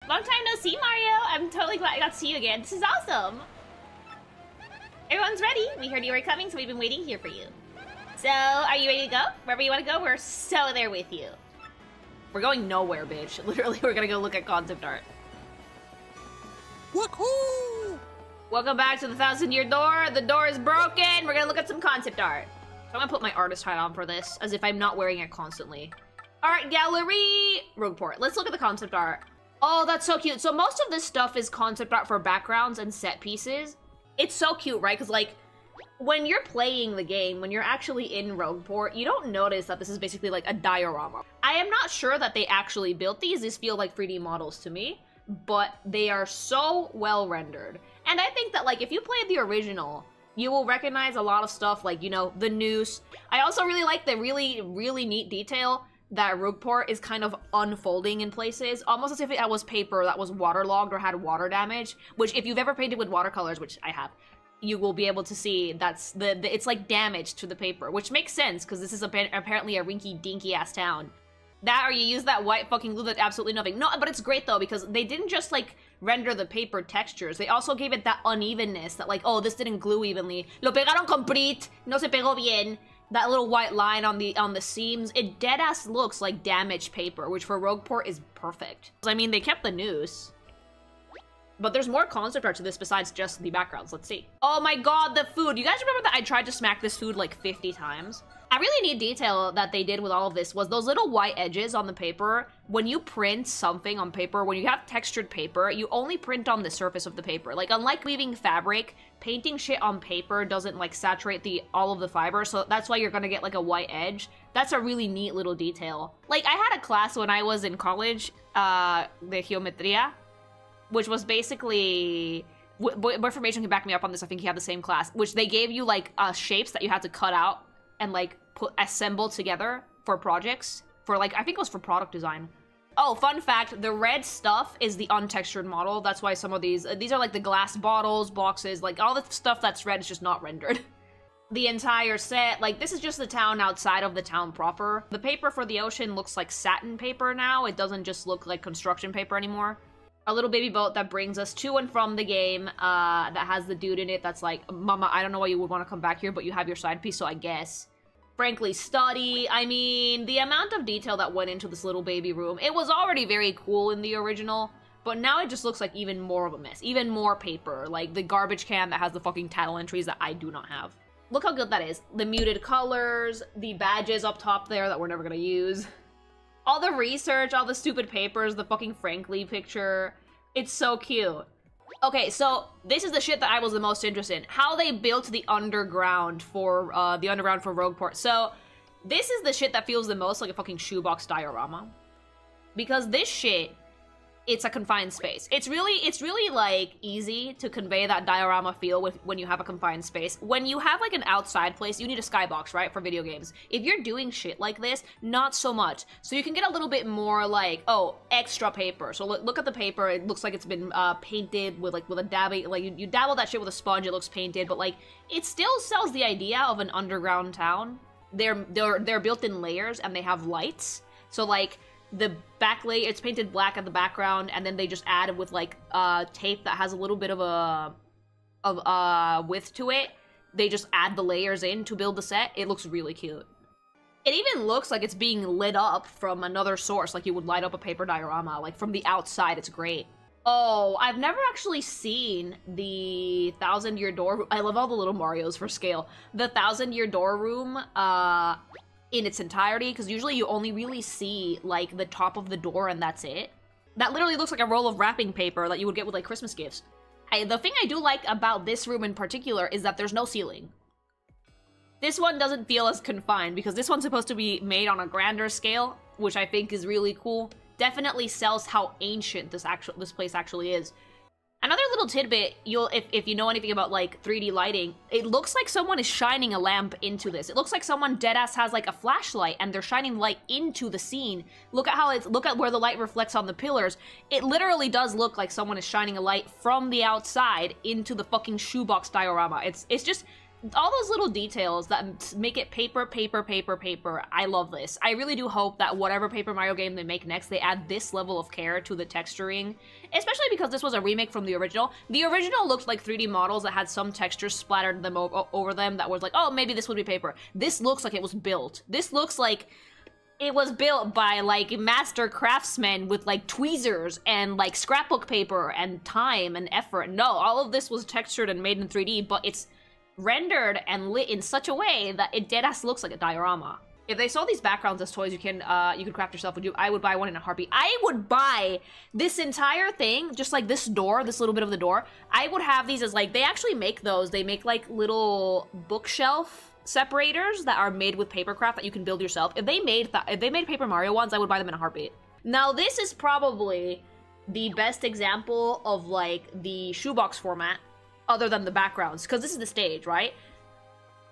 Long time no see, Mario. I'm totally glad I got to see you again. This is awesome. Everyone's ready. We heard you were coming, so we've been waiting here for you. So, are you ready to go? Wherever you want to go, we're so there with you. We're going nowhere, bitch. Literally, we're gonna go look at concept art. Woohoo! Welcome back to the 1,000-year door. The door is broken. We're gonna look at some concept art. So I'm gonna put my artist hat on for this, as if I'm not wearing it constantly. Art gallery, Rogueport. Let's look at the concept art. Oh, that's so cute. So most of this stuff is concept art for backgrounds and set pieces. It's so cute, right? Because, like, when you're playing the game, when you're actually in Rogueport, you don't notice that this is basically like a diorama. I am not sure that they actually built these. These feel like 3D models to me, but they are so well rendered. And I think that, like, if you played the original, you will recognize a lot of stuff, like, you know, the noose. I also really like the really neat detail that Rogueport is kind of unfolding in places, almost as if it was paper that was waterlogged or had water damage, which if you've ever painted with watercolors, which I have, you will be able to see that's it's like damage to the paper, which makes sense because this is apparently a rinky-dinky ass town. That or you use that white fucking glue that absolutely nothing. No, but it's great though because they didn't just like render the paper textures. They also gave it that unevenness that like, oh, this didn't glue evenly. Lo pegaron complete, no se pegó bien. That little white line on the seams, it deadass looks like damaged paper, which for Rogueport is perfect. I mean, they kept the noose. But there's more concept art to this besides just the backgrounds. Let's see. Oh my god, the food. You guys remember that I tried to smack this food like 50 times? A really neat detail that they did with all of this was those little white edges on the paper. When you print something on paper, when you have textured paper, you only print on the surface of the paper. Like, unlike weaving fabric, painting shit on paper doesn't, like, saturate all of the fiber, so that's why you're gonna get, like, a white edge. That's a really neat little detail. Like, I had a class when I was in college, the Geometría, which was basically... More information can back me up on this, I think you have the same class, which they gave you, like, shapes that you had to cut out and, like, assemble together for projects. For, like, I think it was for product design. Oh, fun fact, the red stuff is the untextured model. That's why some of these are, like, the glass bottles, boxes, like, all the stuff that's red is just not rendered. The entire set, like, this is just the town outside of the town proper. The paper for the ocean looks like satin paper now. It doesn't just look like construction paper anymore. A little baby boat that brings us to and from the game, that has the dude in it that's like, Mama, I don't know why you would want to come back here, but you have your side piece, so I guess. Frankly, study. I mean, the amount of detail that went into this little baby room, it was already very cool in the original, but now it just looks like even more of a mess. Even more paper, like the garbage can that has the fucking title entries that I do not have. Look how good that is. The muted colors, the badges up top there that we're never gonna use. All the research, all the stupid papers, the fucking Frankly picture. It's so cute. Okay, so this is the shit that I was the most interested in. How they built the underground for Rogueport. So this is the shit that feels the most like a fucking shoebox diorama. Because this shit, it's a confined space. It's really like easy to convey that diorama feel when you have a confined space. When you have like an outside place, you need a skybox, right, for video games. If you're doing shit like this, not so much. So you can get a little bit more like, oh, extra paper. So look at the paper. It looks like it's been painted with a dabbing, like you dabble that shit with a sponge, it looks painted, but like it still sells the idea of an underground town. They're built in layers and they have lights. So like the back layer, it's painted black at the background, and then they just add with like tape that has a little bit of a width to it. They just add the layers in to build the set. It looks really cute. It even looks like it's being lit up from another source, like you would light up a paper diorama. Like from the outside, it's great. Oh, I've never actually seen the 1,000-year door. I love all the little Marios for scale. The 1,000-year door room, in its entirety, because usually you only really see, like, the top of the door and that's it. That literally looks like a roll of wrapping paper that you would get with, like, Christmas gifts. The thing I do like about this room in particular is that there's no ceiling. This one doesn't feel as confined, because this one's supposed to be made on a grander scale, which I think is really cool. Definitely sells how ancient this place actually is. Another little tidbit, if you know anything about like 3D lighting, it looks like someone is shining a lamp into this. It looks like someone deadass has like a flashlight and they're shining light into the scene. Look at where the light reflects on the pillars. It literally does look like someone is shining a light from the outside into the fucking shoebox diorama. It's just all those little details that make it paper, paper, paper, paper. I love this. I really do hope that whatever Paper Mario game they make next, they add this level of care to the texturing, especially because this was a remake from the original. The original looked like 3D models that had some textures splattered them over them that was like, oh, maybe this would be paper. This looks like it was built. This looks like it was built by, like, master craftsmen with, like, tweezers and, like, scrapbook paper and time and effort. No, all of this was textured and made in 3D, but it's rendered and lit in such a way that it deadass looks like a diorama. If they sold these backgrounds as toys you could craft yourself, I would buy one in a heartbeat. I would buy this entire thing, just like this door, this little bit of the door. I would have these as, like, they actually make those. They make, like, little bookshelf separators that are made with papercraft that you can build yourself. If they made Paper Mario ones, I would buy them in a heartbeat. Now, this is probably the best example of, like, the shoebox format, other than the backgrounds, because this is the stage, right?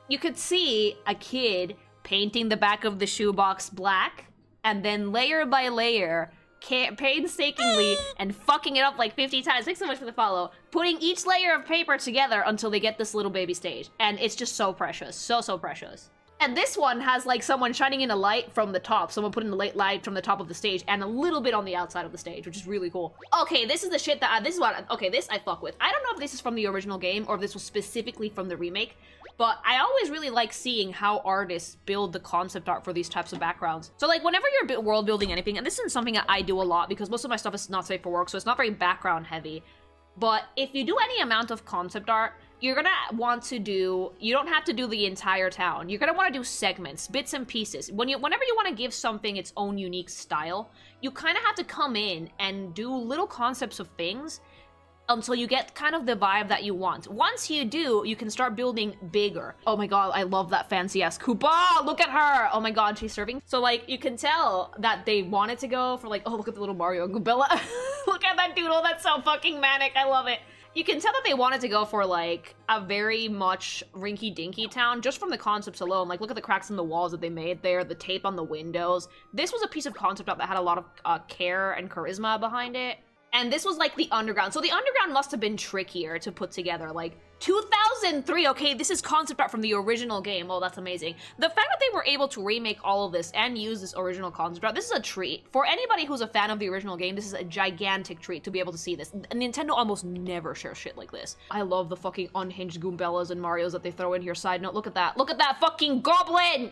You could see a kid painting the back of the shoebox black, and then layer by layer, painstakingly and fucking it up like 50 times. Thanks so much for the follow. Putting each layer of paper together until they get this little baby stage. And it's just so precious. So, so precious. And this one has, like, someone shining in a light from the top. Someone putting the light from the top of the stage and a little bit on the outside of the stage, which is really cool. Okay, this is the shit that this I fuck with. I don't know if this is from the original game or if this was specifically from the remake, but I always really like seeing how artists build the concept art for these types of backgrounds. So, like, whenever you're world building anything, and this isn't something that I do a lot because most of my stuff is not safe for work, so it's not very background heavy. But if you do any amount of concept art, you're gonna want to do, you don't have to do the entire town. You're gonna want to do segments, bits and pieces. Whenever you want to give something its own unique style, you kind of have to come in and do little concepts of things until you get kind of the vibe that you want. Once you do, you can start building bigger. Oh my god, I love that fancy-ass Koopa! Look at her! Oh my god, she's serving. So, like, you can tell that they wanted to go for, like, oh, look at the little Mario and Goombella. Look at that doodle, that's so fucking manic, I love it. You can tell that they wanted to go for, like, a very much rinky-dinky town just from the concepts alone. Like, look at the cracks in the walls that they made there, the tape on the windows. This was a piece of concept art that had a lot of care and charisma behind it. And this was, like, the underground. So the underground must have been trickier to put together. Like, 2003, okay, this is concept art from the original game. Oh, that's amazing. The fact that they were able to remake all of this and use this original concept art, this is a treat. For anybody who's a fan of the original game, this is a gigantic treat to be able to see this. Nintendo almost never shares shit like this. I love the fucking unhinged Goombellas and Marios that they throw in here. Side note, look at that. Look at that fucking goblin!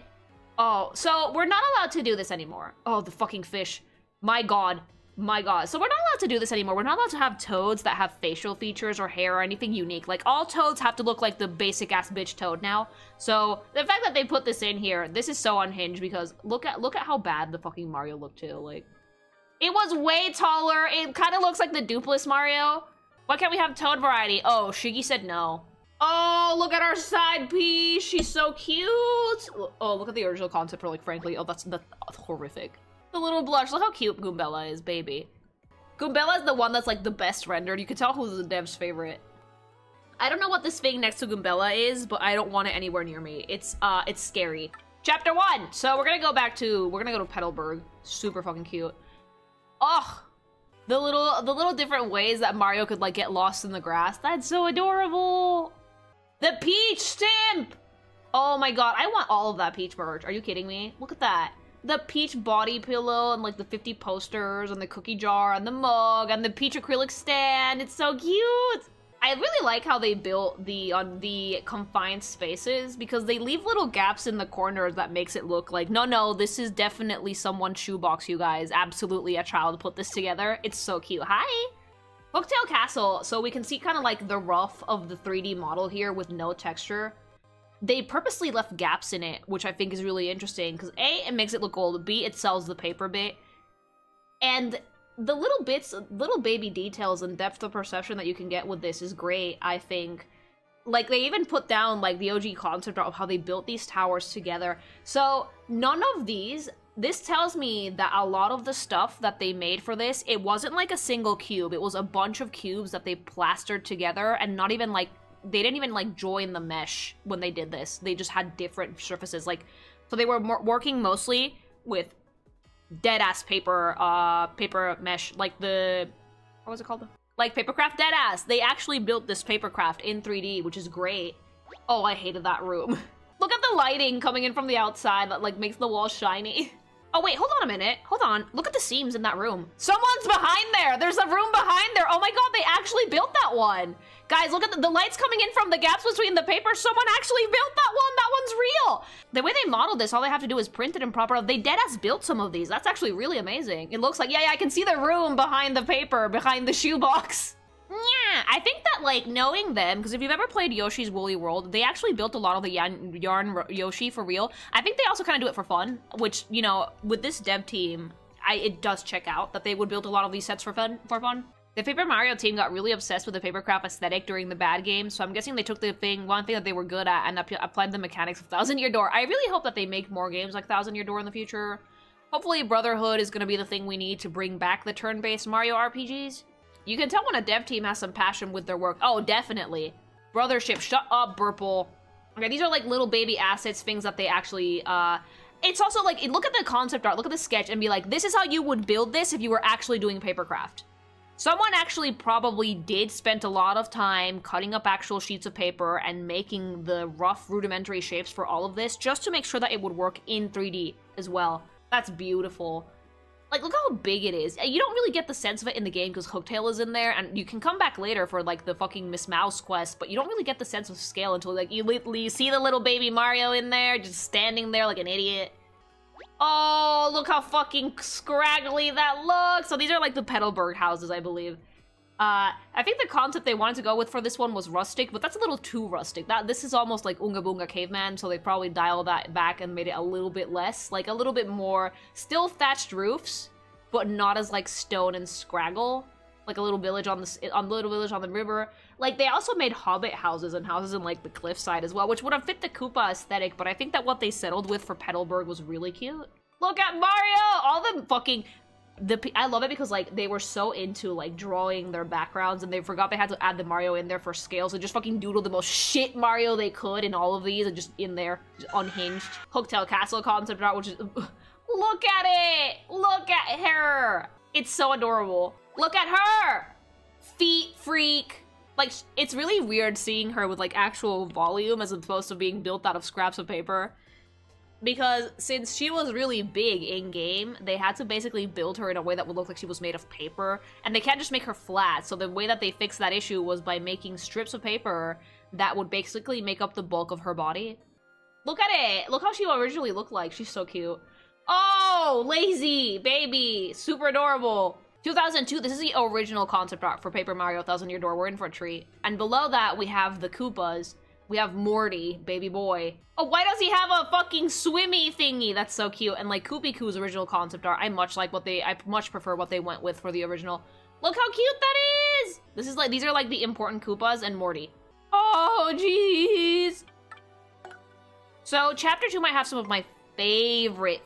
Oh, so we're not allowed to do this anymore. Oh, the fucking fish. My god. My god. So we're not allowed to do this anymore. We're not allowed to have toads that have facial features or hair or anything unique. Like, all toads have to look like the basic-ass bitch toad now. So, the fact that they put this in here, this is so unhinged because look at how bad the fucking Mario looked too. Like, it was way taller. It kind of looks like the Dupless Mario. Why can't we have toad variety? Oh, Shiggy said no. Oh, look at our side piece. She's so cute. Oh, look at the original concept for, like, frankly. Oh, that's horrific. The little blush. Look how cute Goombella is, baby. Goombella is the one that's, like, the best rendered. You can tell who's the dev's favorite. I don't know what this thing next to Goombella is, but I don't want it anywhere near me. It's scary. Chapter 1! So we're gonna go to Petalburg. Super fucking cute. Oh! The little different ways that Mario could, like, get lost in the grass. That's so adorable! The Peach Stamp! Oh my god, I want all of that Peach merch. Are you kidding me? Look at that. The Peach body pillow and, like, the 50 posters and the cookie jar and the mug and the Peach acrylic stand. It's so cute! I really like how they built the confined spaces because they leave little gaps in the corners that makes it look like, no, this is definitely someone's shoebox, you guys. Absolutely a child put this together. It's so cute. Hi! Hooktail Castle. So we can see kind of, like, the rough of the 3D model here with no texture. They purposely left gaps in it, which I think is really interesting, because A, it makes it look old, B, it sells the paper bit, and the little baby details and depth of perception that you can get with this is great, I think. Like, they even put down, like, the OG concept of how they built these towers together. So, none of these, this tells me that a lot of the stuff that they made for this, it wasn't like a single cube, it was a bunch of cubes that they plastered together, and not even, like, they didn't even, like, join the mesh when they did this. They just had different surfaces, like, so they were working mostly with dead-ass paper mesh, like the, what was it called? Like Papercraft Deadass. They actually built this Papercraft in 3D, which is great. Oh, I hated that room. Look at the lighting coming in from the outside that like makes the walls shiny. Oh wait, hold on a minute. Hold on. Look at the seams in that room. Someone's behind there. There's a room behind there. Oh my god, they actually built that one. Guys, look at the lights coming in from the gaps between the paper. Someone actually built that one. That one's real. The way they modeled this, all they have to do is print it in proper. They deadass built some of these. That's actually really amazing. It looks like, yeah, I can see the room behind the paper, behind the shoebox. Yeah, I think that, like, knowing them, because if you've ever played Yoshi's Woolly World, they actually built a lot of the yarn Yoshi for real. I think they also kind of do it for fun, which, you know, with this dev team, it does check out that they would build a lot of these sets for fun. The Paper Mario team got really obsessed with the papercraft aesthetic during the bad game, so I'm guessing they took one thing that they were good at and applied the mechanics of Thousand Year Door. I really hope that they make more games like Thousand Year Door in the future. Hopefully Brotherhood is going to be the thing we need to bring back the turn-based Mario RPGs. You can tell when a dev team has some passion with their work. Oh, definitely. Brothership, shut up, Burple. Okay, these are like little baby assets, things that they actually, it's also like, look at the concept art, look at the sketch, and be like, this is how you would build this if you were actually doing papercraft. Someone actually probably did spend a lot of time cutting up actual sheets of paper and making the rough rudimentary shapes for all of this, just to make sure that it would work in 3D as well. That's beautiful. Like, look how big it is. You don't really get the sense of it in the game because Hooktail is in there, and you can come back later for, like, the fucking Miss Mouse quest, but you don't really get the sense of scale until, like, you see the little baby Mario in there, just standing there like an idiot. Oh, look how fucking scraggly that looks! So these are, like, the Petalburg houses, I believe. I think the concept they wanted to go with for this one was rustic, but that's a little too rustic. This is almost like Oonga Boonga Caveman, so they probably dialed that back and made it a little bit less, like a little bit more, still thatched roofs, but not as like stone and scraggle, like a little village on the river. Like they also made hobbit houses and houses in like the cliffside as well, which would have fit the Koopa aesthetic, but I think that what they settled with for Petalburg was really cute. Look at Mario! All the fucking... I love it because, like, they were so into, like, drawing their backgrounds and they forgot they had to add the Mario in there for scale, so just fucking doodled the most shit Mario they could in all of these and just in there, just unhinged. Hooktail Castle concept art, which is... Look at it! Look at her! It's so adorable. Look at her! Feet freak! Like, it's really weird seeing her with, like, actual volume as opposed to being built out of scraps of paper. Because since she was really big in-game, they had to basically build her in a way that would look like she was made of paper, and they can't just make her flat, so the way that they fixed that issue was by making strips of paper that would basically make up the bulk of her body. Look at it! Look how she originally looked like. She's so cute. Oh! Lazy! Baby! Super adorable! 2002, this is the original concept art for Paper Mario Thousand Year Door. We're in for a treat. And below that, we have the Koopas. We have Morty, baby boy. Oh, why does he have a fucking swimmy thingy? That's so cute. And like Koopy Koo's original concept art, I much prefer what they went with for the original. Look how cute that is! This is like, these are like the important Koopas and Morty. Oh, jeez. So chapter 2 might have some of my favorite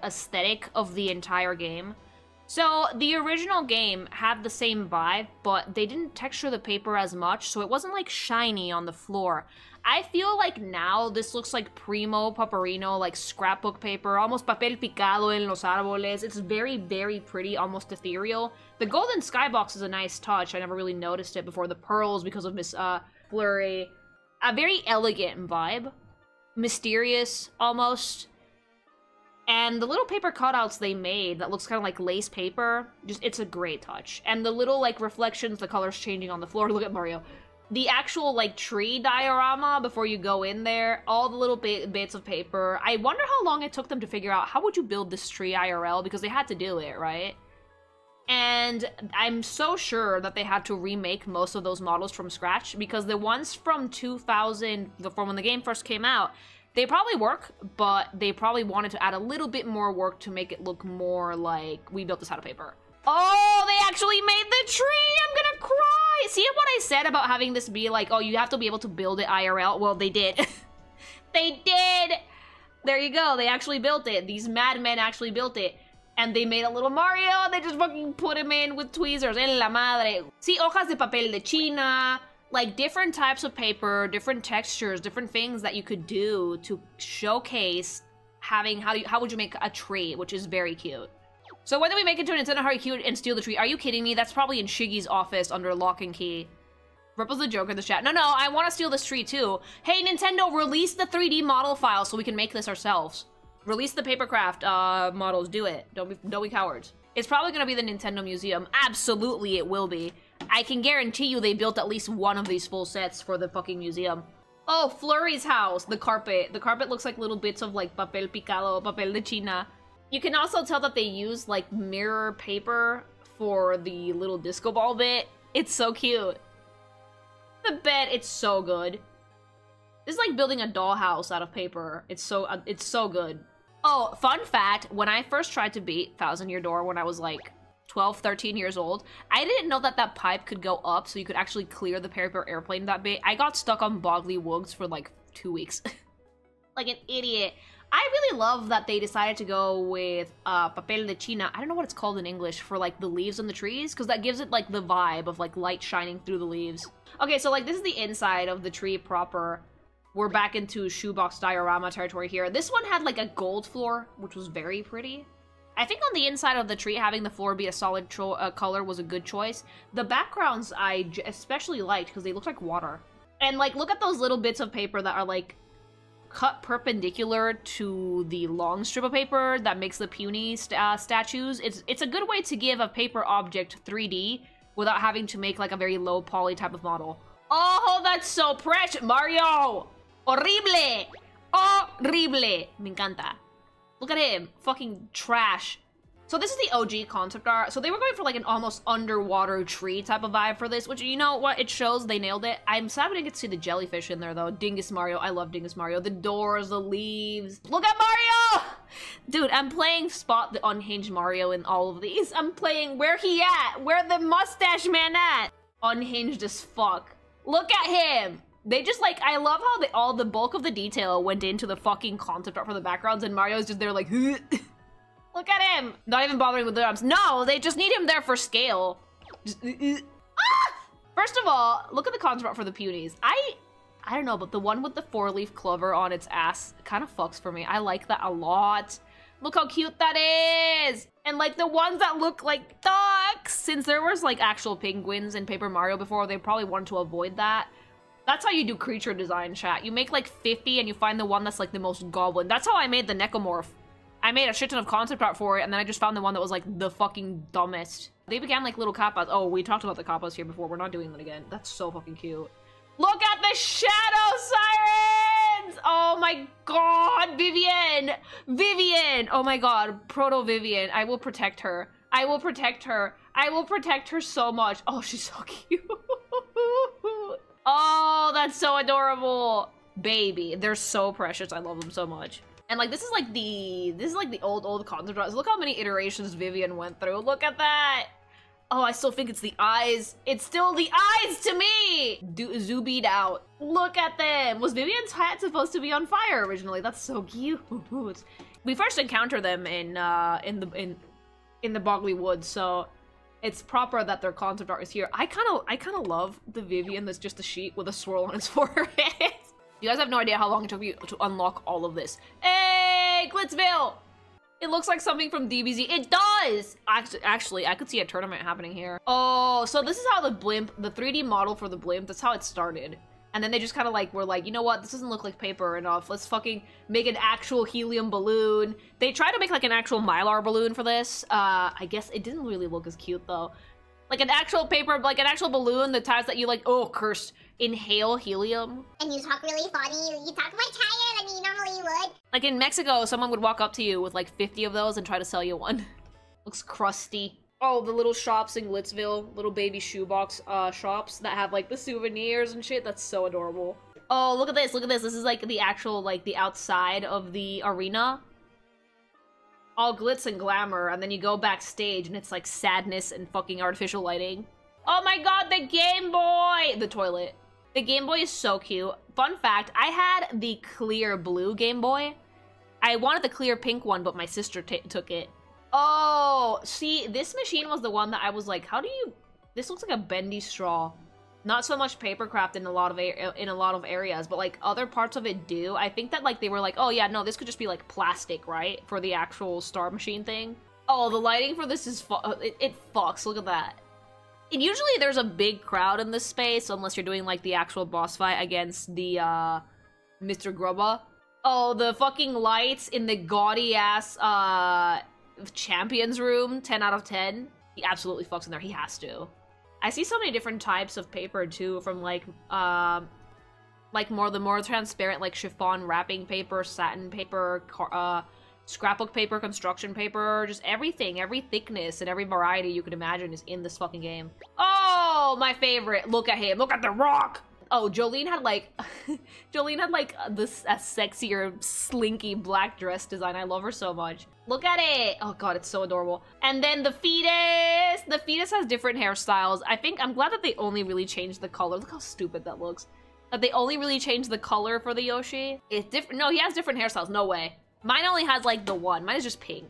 aesthetic of the entire game. So, the original game had the same vibe, but they didn't texture the paper as much, so it wasn't, like, shiny on the floor. I feel like now this looks like primo paperino, like scrapbook paper, almost papel picado en los árboles. It's very, very pretty, almost ethereal. The golden skybox is a nice touch. I never really noticed it before. The pearls because of Miss Flurry. A very elegant vibe. Mysterious, almost. And the little paper cutouts they made that looks kind of like lace paper, it's a great touch. And the little, like, reflections, the colors changing on the floor. Look at Mario. The actual, like, tree diorama before you go in there, all the little bits of paper. I wonder how long it took them to figure out how would you build this tree IRL, because they had to do it, right? And I'm so sure that they had to remake most of those models from scratch, because the ones from 2000, from when the game first came out, they probably work, but they probably wanted to add a little bit more work to make it look more like we built this out of paper. Oh, they actually made the tree! I'm gonna cry! See what I said about having this be like, oh, you have to be able to build it IRL? Well, they did. They did! There you go, they actually built it. These madmen actually built it. And they made a little Mario, and they just fucking put him in with tweezers. En la madre. See, hojas de papel de China. Like, different types of paper, different textures, different things that you could do to showcase having how would you make a tree, which is very cute. So when do we make it to Nintendo Hurry Cute and steal the tree? Are you kidding me? That's probably in Shiggy's office under lock and key. Ripple's a joke in the chat. No, I want to steal this tree too. Hey, Nintendo, release the 3D model file so we can make this ourselves. Release the papercraft models. Do it. Don't be cowards. It's probably gonna be the Nintendo Museum. Absolutely, it will be. I can guarantee you they built at least one of these full sets for the fucking museum. Oh, Flurry's house. The carpet. The carpet looks like little bits of like papel picado, papel de China. You can also tell that they use like mirror paper for the little disco ball bit. It's so cute. The bed, it's so good. This is like building a dollhouse out of paper. It's so good. Oh, fun fact, when I first tried to beat 1,000 Year Door when I was like 12, 13 years old, I didn't know that that pipe could go up so you could actually clear the paper airplane that big. I got stuck on Boggly Woods for like 2 weeks. Like an idiot. I really love that they decided to go with papel de China. I don't know what it's called in English for like the leaves on the trees, because that gives it like the vibe of like light shining through the leaves. Okay, so like this is the inside of the tree proper. We're back into shoebox diorama territory here. This one had like a gold floor, which was very pretty. I think on the inside of the tree, having the floor be a solid color was a good choice. The backgrounds I especially liked because they look like water. And like, look at those little bits of paper that are like cut perpendicular to the long strip of paper that makes the puny statues. It's a good way to give a paper object 3D without having to make like a very low poly type of model. Oh, that's so precious, Mario! Horrible! Horrible! Me encanta. Look at him, fucking trash. So this is the OG concept art. So they were going for like an almost underwater tree type of vibe for this, which, you know what, it shows they nailed it. I'm sad we didn't get to see the jellyfish in there though. Dingus Mario, I love Dingus Mario. The doors, the leaves. Look at Mario! Dude, I'm playing Spot the Unhinged Mario in all of these. I'm playing, where he at? Where the mustache man at? Unhinged as fuck. Look at him! They just like, I love how all the bulk of the detail went into the fucking concept art for the backgrounds, and Mario's just there like, look at him! Not even bothering with the arms. No, they just need him there for scale. Just, ah! First of all, look at the concept art for the punies. I don't know, but the one with the 4-leaf clover on its ass kind of fucks for me. I like that a lot. Look how cute that is! And like the ones that look like ducks, since there was like actual penguins in Paper Mario before, they probably wanted to avoid that. That's how you do creature design, chat. You make like 50 and you find the one that's like the most goblin. That's how I made the Necomorph. I made a shit ton of concept art for it, and then I just found the one that was like the fucking dumbest. They began like little kappas. Oh, we talked about the kappas here before. We're not doing that again. That's so fucking cute. Look at the shadow sirens! Oh my god, Vivian! Vivian! Oh my god, Proto Vivian. I will protect her. I will protect her. I will protect her so much. Oh, she's so cute. Oh, that's so adorable. Baby, they're so precious. I love them so much. And like, this is like the old concept art. Look how many iterations Vivian went through. Look at that. Oh, I still think it's the eyes. It's still the eyes to me. Zoobied out. Look at them. Was Vivian's hat supposed to be on fire originally? That's so cute. We first encounter them in the Boggly Woods, so it's proper that their concept art is here. I kind of love the Vivian that's just a sheet with a swirl on his forehead. You guys have no idea how long it took me to unlock all of this. Hey, Glitzville! It looks like something from DBZ. It does! Actually, I could see a tournament happening here. Oh, so this is how the 3D model for the blimp, that's how it started. And then they just kind of like, were like, you know what? This doesn't look like paper enough. Let's fucking make an actual helium balloon. They tried to make like an actual Mylar balloon for this. I guess it didn't really look as cute though. Like an actual paper, like an actual balloon, the types that you like, oh, cursed, inhale helium. And you talk really funny. You talk much higher than you normally would. Like in Mexico, someone would walk up to you with like 50 of those and try to sell you one. Looks crusty. Oh, the little shops in Glitzville, little baby shoebox shops that have like the souvenirs and shit. That's so adorable. Oh, look at this, look at this. This is like the actual, like the outside of the arena. All glitz and glamour, and then you go backstage and it's like sadness and fucking artificial lighting. Oh my god, the Game Boy! The toilet. The Game Boy is so cute. Fun fact, I had the clear blue Game Boy. I wanted the clear pink one, but my sister took it. Oh, see, this machine was the one that I was like, how do you... This looks like a bendy straw. Not so much papercraft in a lot of areas, but like other parts of it do. I think that like they were like, oh yeah, no, this could just be like plastic, right? For the actual Star Machine thing. Oh, the lighting for this is it fucks. Look at that. Usually there's a big crowd in this space, unless you're doing, like, the actual boss fight against the, Mr. Grubba. Oh, the fucking lights in the gaudy-ass, champions room, 10 out of 10. He absolutely fucks in there, he has to. I see so many different types of paper, too, from, like the more transparent, like, chiffon wrapping paper, satin paper, scrapbook paper, construction paper, just everything, every thickness and every variety you could imagine is in this fucking game. Oh, my favorite. Look at him. Look at the rock. Oh, Jolene had like, this a sexier, slinky black dress design. I love her so much. Look at it. Oh god, it's so adorable. And then the fetus. The fetus has different hairstyles. I'm glad that they only really changed the color. Look how stupid that looks. That they only really changed the color for the Yoshi. It's different. No, he has different hairstyles. No way. Mine only has, like, the one. Mine is just pink.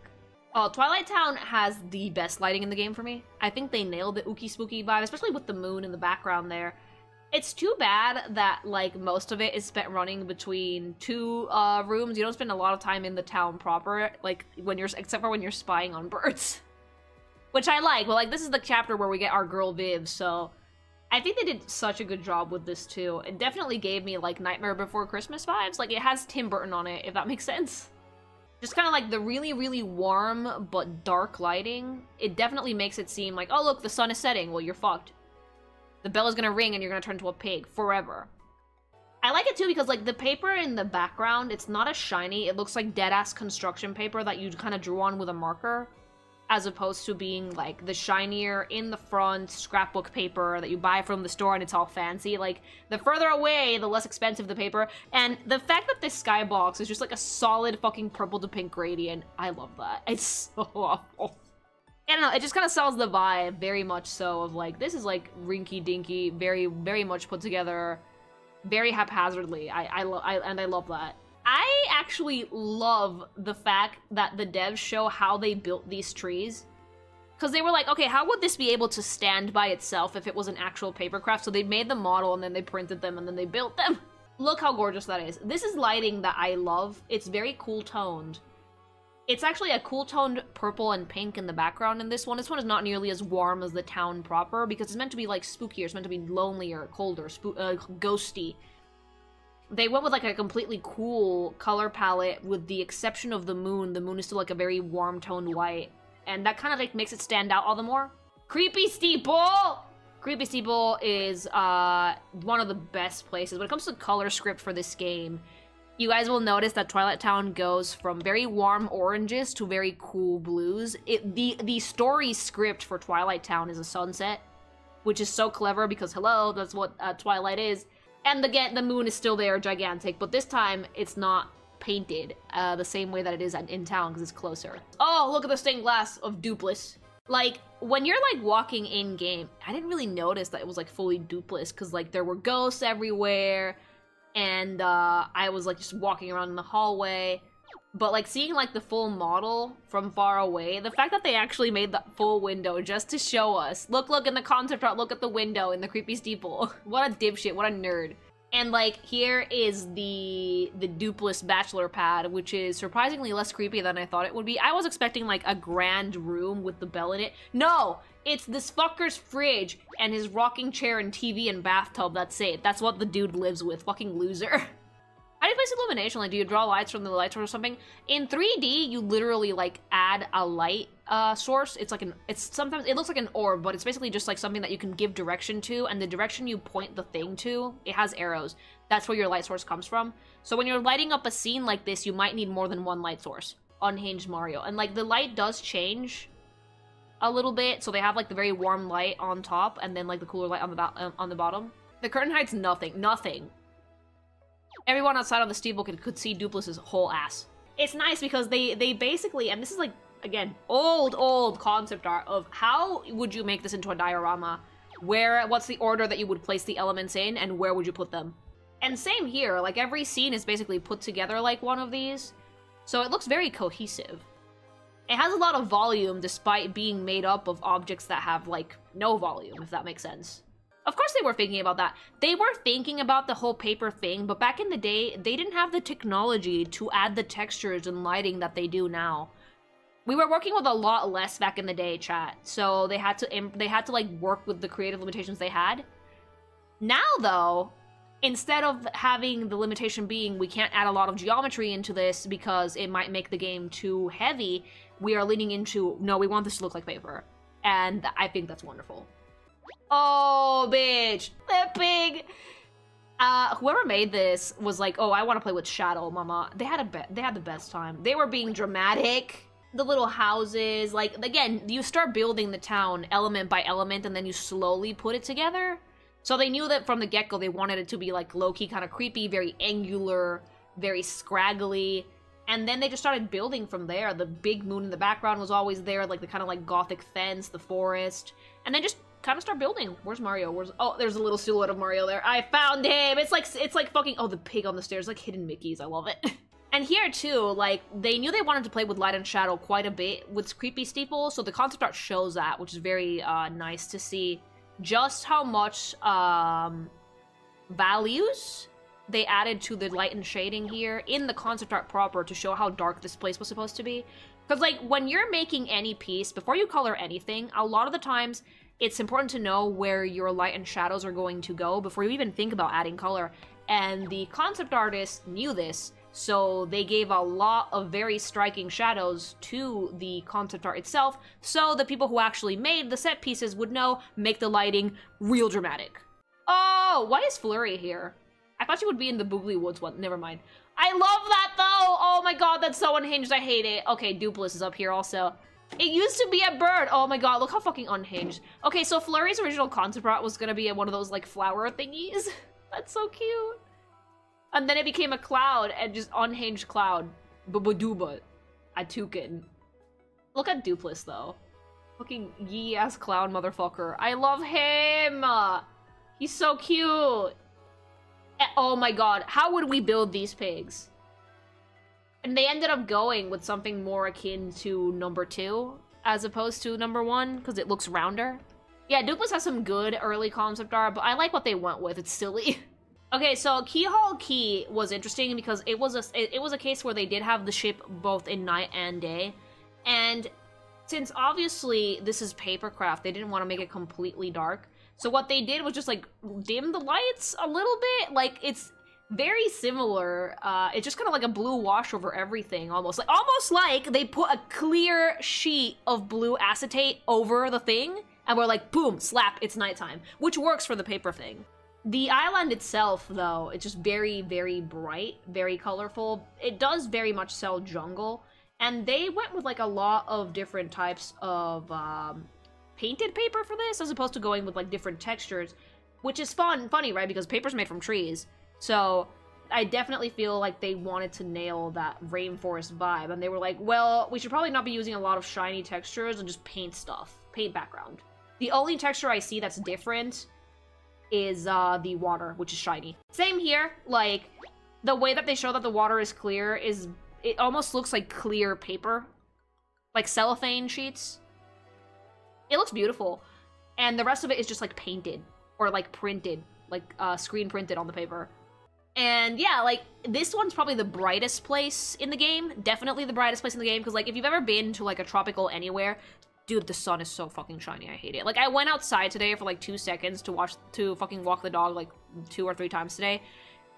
Oh, Twilight Town has the best lighting in the game for me. I think they nailed the ooky spooky vibe, especially with the moon in the background there. It's too bad that, like, most of it is spent running between two rooms. You don't spend a lot of time in the town proper, like, except for when you're spying on birds. Which I like, but, like, this is the chapter where we get our girl Viv, so... I think they did such a good job with this, too. It definitely gave me, like, Nightmare Before Christmas vibes. Like, it has Tim Burton on it, if that makes sense. Just kind of like the really, really warm but dark lighting. It definitely makes it seem like, oh look, the sun is setting. Well, you're fucked. The bell is gonna ring and you're gonna turn into a pig forever. I like it too because like the paper in the background, it's not as shiny. It looks like dead-ass construction paper that you kind of drew on with a marker. As opposed to being like the shinier in the front scrapbook paper that you buy from the store and it's all fancy. Like the further away, the less expensive the paper. And the fact that this skybox is just like a solid fucking purple to pink gradient, I love that. It's so awful. I don't know, it just kind of sells the vibe very much so of like, this is like rinky dinky, very, very much put together, very haphazardly. I love that. I actually love the fact that the devs show how they built these trees. Because they were like, okay, how would this be able to stand by itself if it was an actual papercraft? So they made the model and then they printed them and then they built them. Look how gorgeous that is. This is lighting that I love. It's very cool toned. It's actually a cool toned purple and pink in the background in this one. This one is not nearly as warm as the town proper because it's meant to be like spookier. It's meant to be lonelier, colder, ghosty. They went with like a completely cool color palette with the exception of the moon. The moon is still like a very warm toned white. And that kind of like makes it stand out all the more. Creepy Steeple! Creepy Steeple is one of the best places. When it comes to color script for this game, you guys will notice that Twilight Town goes from very warm oranges to very cool blues. The story script for Twilight Town is a sunset, which is so clever because hello, that's what Twilight is. And again, the moon is still there, gigantic, but this time it's not painted the same way that it is in town because it's closer. Oh, look at the stained glass of Dupless. Like, when you're, like, walking in-game, I didn't really notice that it was, like, fully Dupless because, like, there were ghosts everywhere, and I was, like, just walking around in the hallway. But, like, seeing, like, the full model from far away, the fact that they actually made the full window just to show us. Look, in the concept art, look at the window in the creepy steeple. What a dipshit, what a nerd. And, like, here is the Dupless bachelor pad, which is surprisingly less creepy than I thought it would be. I was expecting, like, a grand room with the bell in it. No! It's this fucker's fridge and his rocking chair and TV and bathtub, that's it. That's what the dude lives with, fucking loser. How do you place illumination? Like, do you draw lights from the light source or something? In 3D, you literally, like, add a light source. It's like sometimes, it looks like an orb, but it's basically just, like, something that you can give direction to, and the direction you point the thing to, it has arrows. That's where your light source comes from. So when you're lighting up a scene like this, you might need more than one light source. Unhinged Mario. And, like, the light does change a little bit, so they have, like, the very warm light on top, and then, like, the cooler light on the bottom. The curtain hides nothing. Everyone outside of the steeple could see Dupless's whole ass. It's nice because they basically, and this is like, again, old concept art of how would you make this into a diorama? What's the order that you would place the elements in, and where would you put them? And same here, like every scene is basically put together like one of these, so it looks very cohesive. It has a lot of volume despite being made up of objects that have like no volume, if that makes sense. Of course they were thinking about that. They were thinking about the whole paper thing, but back in the day, they didn't have the technology to add the textures and lighting that they do now. We were working with a lot less back in the day, chat. So they had to like work with the creative limitations they had. Now though, instead of having the limitation being we can't add a lot of geometry into this because it might make the game too heavy, we are leaning into, no, we want this to look like paper. And I think that's wonderful. Oh, bitch. That pig. Whoever made this was like, oh, I want to play with Shadow, mama. They had the best time. They were being dramatic. The little houses, like, again, you start building the town element by element and then you slowly put it together. So they knew that from the get-go they wanted it to be like low-key kind of creepy, very angular, very scraggly. And then they just started building from there. The big moon in the background was always there, like the kind of like gothic fence, the forest. And then just kind of start building. Where's Mario? Oh, there's a little silhouette of Mario there. I found him! It's like fucking, oh, the pig on the stairs, like hidden Mickeys. I love it. And here, too, like, they knew they wanted to play with light and shadow quite a bit with creepy steeples, so the concept art shows that, which is very nice to see just how much values they added to the light and shading here in the concept art proper to show how dark this place was supposed to be. Because, like, when you're making any piece, before you color anything, a lot of the times it's important to know where your light and shadows are going to go before you even think about adding color. And the concept artist knew this, so they gave a lot of very striking shadows to the concept art itself, so the people who actually made the set pieces would know, make the lighting real dramatic. Oh, why is Flurry here? I thought she would be in the Boogly Woods one. Never mind. I love that, though! Oh my god, that's so unhinged. I hate it. Okay, Dupless is up here also. It used to be a bird. Oh my god, look how fucking unhinged. Okay, so Flurry's original concept art was gonna be one of those, like, flower thingies. That's so cute. And then it became a cloud, and just unhinged cloud. Bubadooba. A toucan. Look at Dupless, though. Fucking yee-ass clown motherfucker. I love him! He's so cute! Oh my god, how would we build these pigs? And they ended up going with something more akin to number 2, as opposed to number 1, because it looks rounder. Yeah, Dupless has some good early concept art, but I like what they went with. It's silly. Okay, so Keyhole Key was interesting because it was a case where they did have the ship both in night and day, and since obviously this is papercraft, they didn't want to make it completely dark. So what they did was just like dim the lights a little bit. Like it's very similar. It's just kind of like a blue wash over everything, almost like they put a clear sheet of blue acetate over the thing, and we're like, boom, slap, it's nighttime, which works for the paper thing. The island itself, though, it's just very, very bright, very colorful. It does very much sell jungle, and they went with, like, a lot of different types of, painted paper for this, as opposed to going with, like, different textures, which is funny, right, because paper's made from trees, so I definitely feel like they wanted to nail that rainforest vibe, and they were like, well, we should probably not be using a lot of shiny textures and just paint stuff, paint background. The only texture I see that's different is the water, which is shiny. Same here, like, the way that they show that the water is clear is, it almost looks like clear paper. Like cellophane sheets. It looks beautiful. And the rest of it is just like painted, or like printed, like screen printed on the paper. And yeah, like, this one's probably the brightest place in the game. Definitely the brightest place in the game, because like, if you've ever been to like a tropical anywhere, dude, the sun is so fucking shiny, I hate it. Like, I went outside today for like 2 seconds to fucking walk the dog like 2 or 3 times today.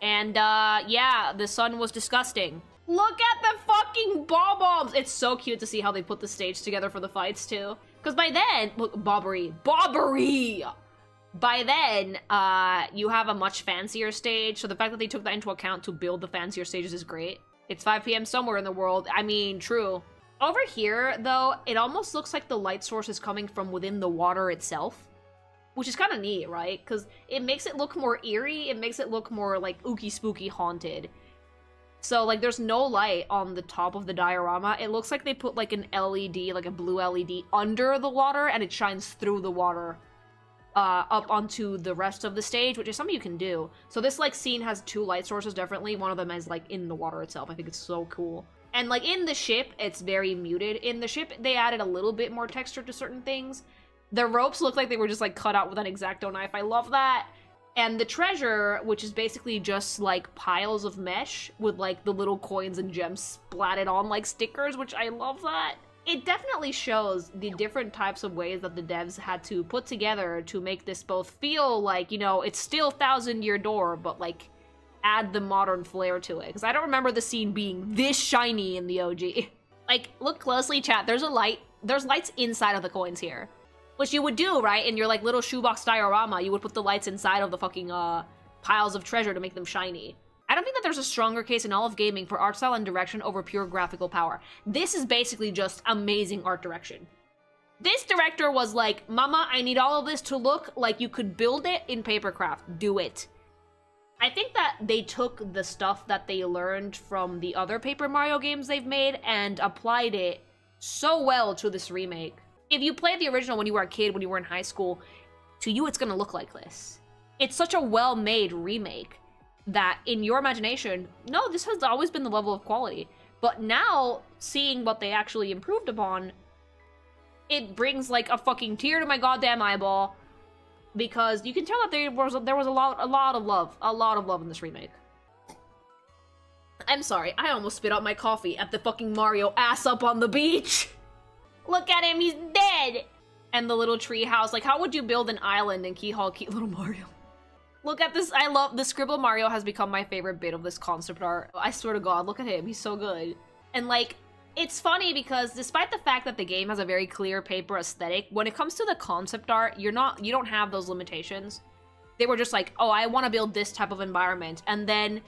And, yeah, the sun was disgusting. Look at the fucking bob-ombs! It's so cute to see how they put the stage together for the fights, too. Because by then, look, Bobbery! By then, you have a much fancier stage, so the fact that they took that into account to build the fancier stages is great. It's 5 p.m. somewhere in the world. I mean, true. Over here, though, it almost looks like the light source is coming from within the water itself. Which is kind of neat, right? Because it makes it look more eerie, it makes it look more, like, ooky spooky haunted. So, like, there's no light on the top of the diorama. It looks like they put, like, an LED, like a blue LED, under the water, and it shines through the water up onto the rest of the stage, which is something you can do. So this, like, scene has 2 light sources, definitely. One of them is, like, in the water itself. I think it's so cool. And, like, in the ship, it's very muted. In the ship, they added a little bit more texture to certain things. The ropes look like they were just, like, cut out with an X-Acto knife. I love that. And the treasure, which is basically just, like, piles of mesh with, like, the little coins and gems splatted on, like, stickers, which I love that. it definitely shows the different types of ways that the devs had to put together to make this both feel like, you know, it's still 1000-year door, but like add the modern flair to it. Because I don't remember the scene being this shiny in the OG. Like, look closely, chat. There's a light. There's lights inside of the coins here. Which you would do, right? In your like little shoebox diorama, you would put the lights inside of the fucking piles of treasure to make them shiny. I don't think that there's a stronger case in all of gaming for art style and direction over pure graphical power. This is basically just amazing art direction. This director was like, Mama, I need all of this to look like you could build it in Papercraft. Do it. I think that they took the stuff that they learned from the other Paper Mario games they've made and applied it so well to this remake. If you played the original when you were a kid, when you were in high school, to you it's gonna look like this. It's such a well-made remake that in your imagination, no, this has always been the level of quality. But now, seeing what they actually improved upon, it brings like a fucking tear to my goddamn eyeball, because you can tell that there was a lot of love in this remake. I'm sorry, I almost spit out my coffee at the fucking Mario ass up on the beach. Look at him, he's dead. And the little tree house, like how would you build an island in Key Hall, Key Little Mario? Look at this, I love, the Scribble Mario has become my favorite bit of this concept art. I swear to God, look at him, he's so good. And like, it's funny because despite the fact that the game has a very clear paper aesthetic, when it comes to the concept art, you don't have those limitations. They were just like, oh, I want to build this type of environment. And then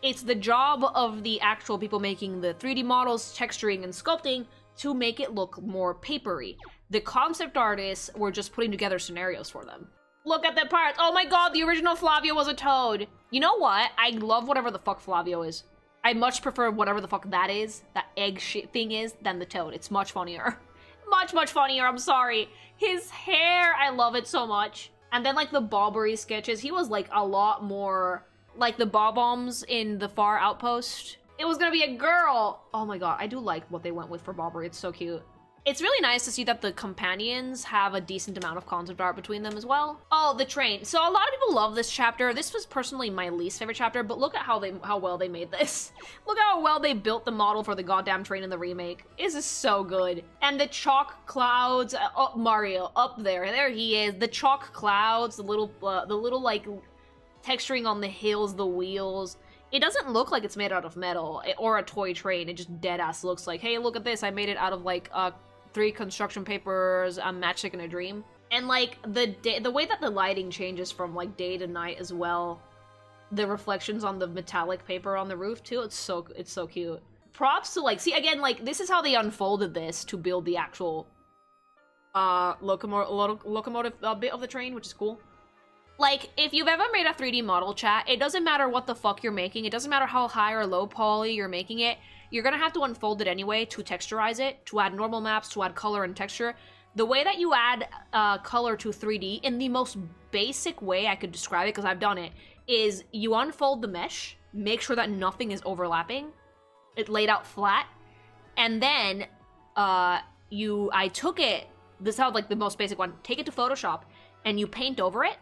it's the job of the actual people making the 3D models, texturing, and sculpting to make it look more papery. The concept artists were just putting together scenarios for them. Look at that part. Oh my God, the original Flavio was a toad. You know what? I love whatever the fuck Flavio is. I much prefer whatever the fuck that is, that egg shit thing is, than the toad. It's much funnier. Much funnier, I'm sorry. His hair, I love it so much. And then like the Bobbery sketches, he was like a lot more like the Bob-ombs in the Far Outpost. It was gonna be a girl. Oh my God, I do like what they went with for Bobbery, it's so cute. It's really nice to see that the companions have a decent amount of concept art between them as well. Oh, the train. So a lot of people love this chapter. This was personally my least favorite chapter, but look at how well they made this. Look how well they built the model for the goddamn train in the remake. This is so good. And the chalk clouds, oh, Mario, up there he is. The chalk clouds, the little like texturing on the hills, the wheels. It doesn't look like it's made out of metal or a toy train. It just dead ass looks like, hey, look at this. I made it out of like 3 construction papers, a matchstick, and a dream. And like the way that the lighting changes from like day to night as well, the reflections on the metallic paper on the roof too. It's so cute. Props to like, see again, like this is how they unfolded this to build the actual locomotive bit of the train, which is cool. Like, if you've ever made a 3D model, chat, it doesn't matter what the fuck you're making. It doesn't matter how high or low poly you're making it. You're gonna have to unfold it anyway to texturize it, to add normal maps, to add color and texture. The way that you add color to 3D, in the most basic way I could describe it, because I've done it, is you unfold the mesh, make sure that nothing is overlapping, it laid out flat, and then I took it, this is how, like, the most basic one, take it to Photoshop, and you paint over it.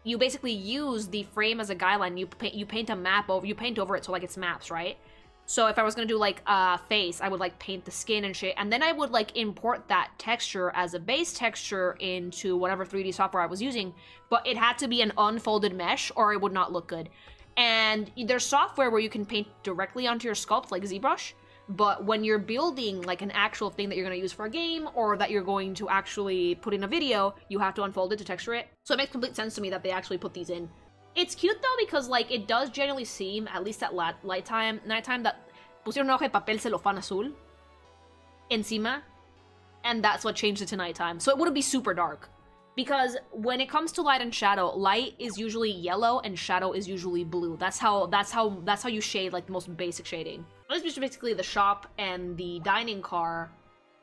You basically use the frame as a guideline. You paint a map over. You paint over it so like it's maps, right? So if I was gonna do like a face, I would like paint the skin and shit, and then I would like import that texture as a base texture into whatever 3D software I was using. But it had to be an unfolded mesh, or it would not look good. And there's software where you can paint directly onto your sculpt, like ZBrush. But when you're building like an actual thing that you're going to use for a game or that you're going to actually put in a video, you have to unfold it to texture it. So it makes complete sense to me that they actually put these in. It's cute though because like it does generally seem, at least at nighttime, that pusieron una hoja de papel celofán azul encima, and that's what changed it to nighttime. So it wouldn't be super dark. Because when it comes to light and shadow, light is usually yellow and shadow is usually blue. That's how you shade like the most basic shading. This is basically the shop and the dining car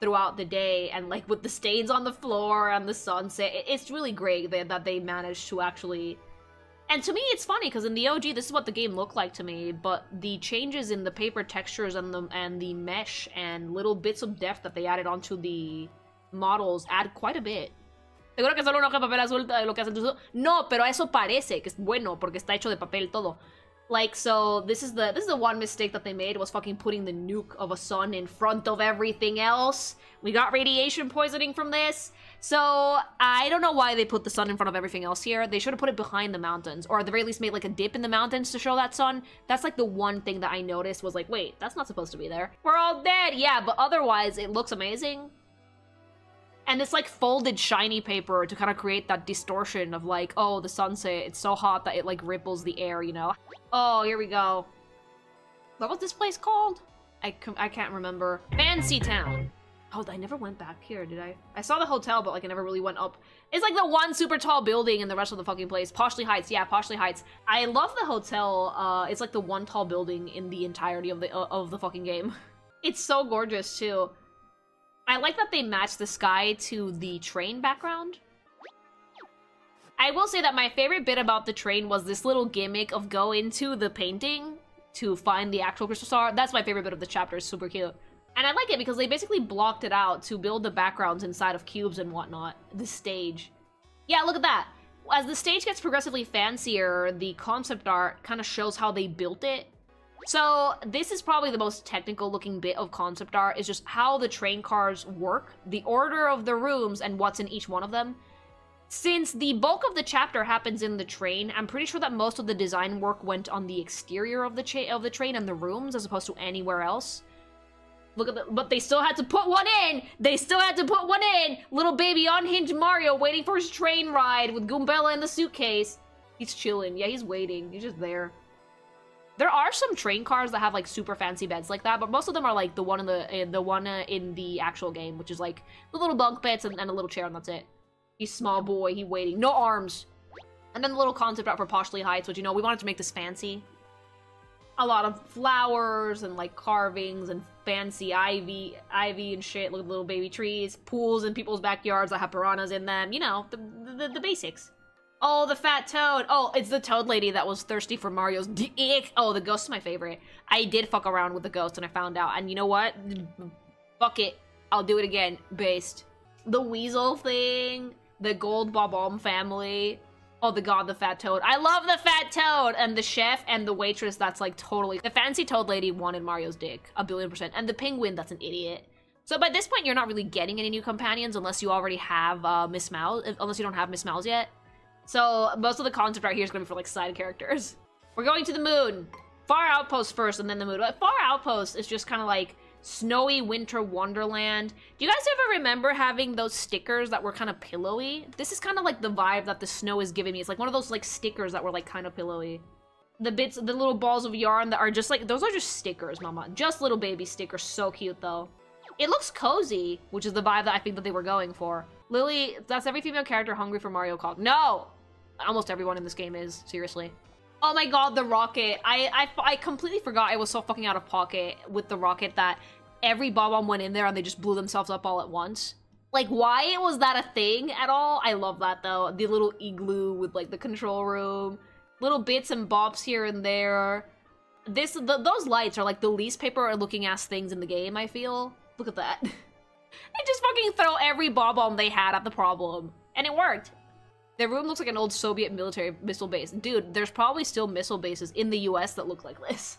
throughout the day, and like with the stains on the floor and the sunset. It's really great that they managed to actually. And to me, it's funny because in the OG, this is what the game looked like to me. But the changes in the paper textures and the mesh and little bits of depth that they added onto the models add quite a bit. Seguro que solo una hoja de papel azul lo que hacen tus... No, pero eso parece que es bueno porque está hecho de papel todo. Like, so this is the one mistake that they made, was fucking putting the nuke of a sun in front of everything else. We got radiation poisoning from this. So I don't know why they put the sun in front of everything else here. They should have put it behind the mountains, or at the very least made like a dip in the mountains to show that sun. That's like the one thing that I noticed was like, wait, that's not supposed to be there. We're all dead, yeah, but otherwise it looks amazing. And it's like folded shiny paper to kind of create that distortion of like, oh, the sunset, it's so hot that it like ripples the air, you know? Oh, here we go. What was this place called? I can't remember. Fancy Town. Oh, I never went back here, did I? I saw the hotel, but like I never really went up. It's like the one super tall building in the rest of the fucking place. Poshley Heights, yeah, Poshley Heights. I love the hotel. It's like the one tall building in the entirety of the fucking game. It's so gorgeous too. I like that they match the sky to the train background. I will say that my favorite bit about the train was this little gimmick of go into the painting to find the actual crystal star. That's my favorite bit of the chapter. It's super cute. And I like it because they basically blocked it out to build the backgrounds inside of cubes and whatnot. The stage. Yeah, look at that. As the stage gets progressively fancier, the concept art kind of shows how they built it. So this is probably the most technical looking bit of concept art, is just how the train cars work, the order of the rooms, and what's in each one of them. Since the bulk of the chapter happens in the train, I'm pretty sure that most of the design work went on the exterior of the train and the rooms as opposed to anywhere else. Look at the- but they still had to put one in! They still had to put one in! Little baby unhinged Mario waiting for his train ride with Goombella in the suitcase. He's chilling. Yeah, he's waiting. He's just there. There are some train cars that have like super fancy beds like that, but most of them are like the one in the actual game, which is like the little bunk beds and a little chair, and that's it. He's small boy, he waiting, no arms. And then the little concept art for Poshley Heights, which, you know, we wanted to make this fancy. A lot of flowers and like carvings and fancy ivy and shit. Look at little baby trees, pools in people's backyards that have piranhas in them. You know, the basics. Oh, the fat toad. Oh, it's the toad lady that was thirsty for Mario's dick. Oh, the ghost is my favorite. I did fuck around with the ghost and I found out. And you know what? Fuck it. I'll do it again. Based. The weasel thing. The gold Bob-omb family. Oh, the god, the fat toad. I love the fat toad! And the chef and the waitress, that's like totally... The fancy toad lady wanted Mario's dick. 1,000,000,000%. And the penguin, that's an idiot. So by this point, you're not really getting any new companions unless you already have Miss Mouse. Unless you don't have Miss Mouse yet. So most of the concept art here is going to be for like side characters. We're going to the moon. Far Outpost first and then the moon. But Far Outpost is just kind of like snowy winter wonderland. Do you guys ever remember having those stickers that were kind of pillowy? This is kind of like the vibe that the snow is giving me. It's like one of those like stickers that were like kind of pillowy. The bits, the little balls of yarn that are just like, those are just stickers, mama. Just little baby stickers. So cute though. It looks cozy, which is the vibe that I think that they were going for. Lily, that's every female character hungry for Mario Kart. No! Almost everyone in this game is, seriously. Oh my god, the rocket. I completely forgot I was so fucking out of pocket with the rocket that every Bob-omb went in there and they just blew themselves up all at once. Like, why was that a thing at all? I love that, though. The little igloo with, like, the control room. Little bits and bops here and there. Those lights are, like, the least paper-looking-ass things in the game, I feel. Look at that. They just fucking throw every Bob-omb they had at the problem. And it worked. Their room looks like an old Soviet military missile base. Dude, there's probably still missile bases in the US that look like this.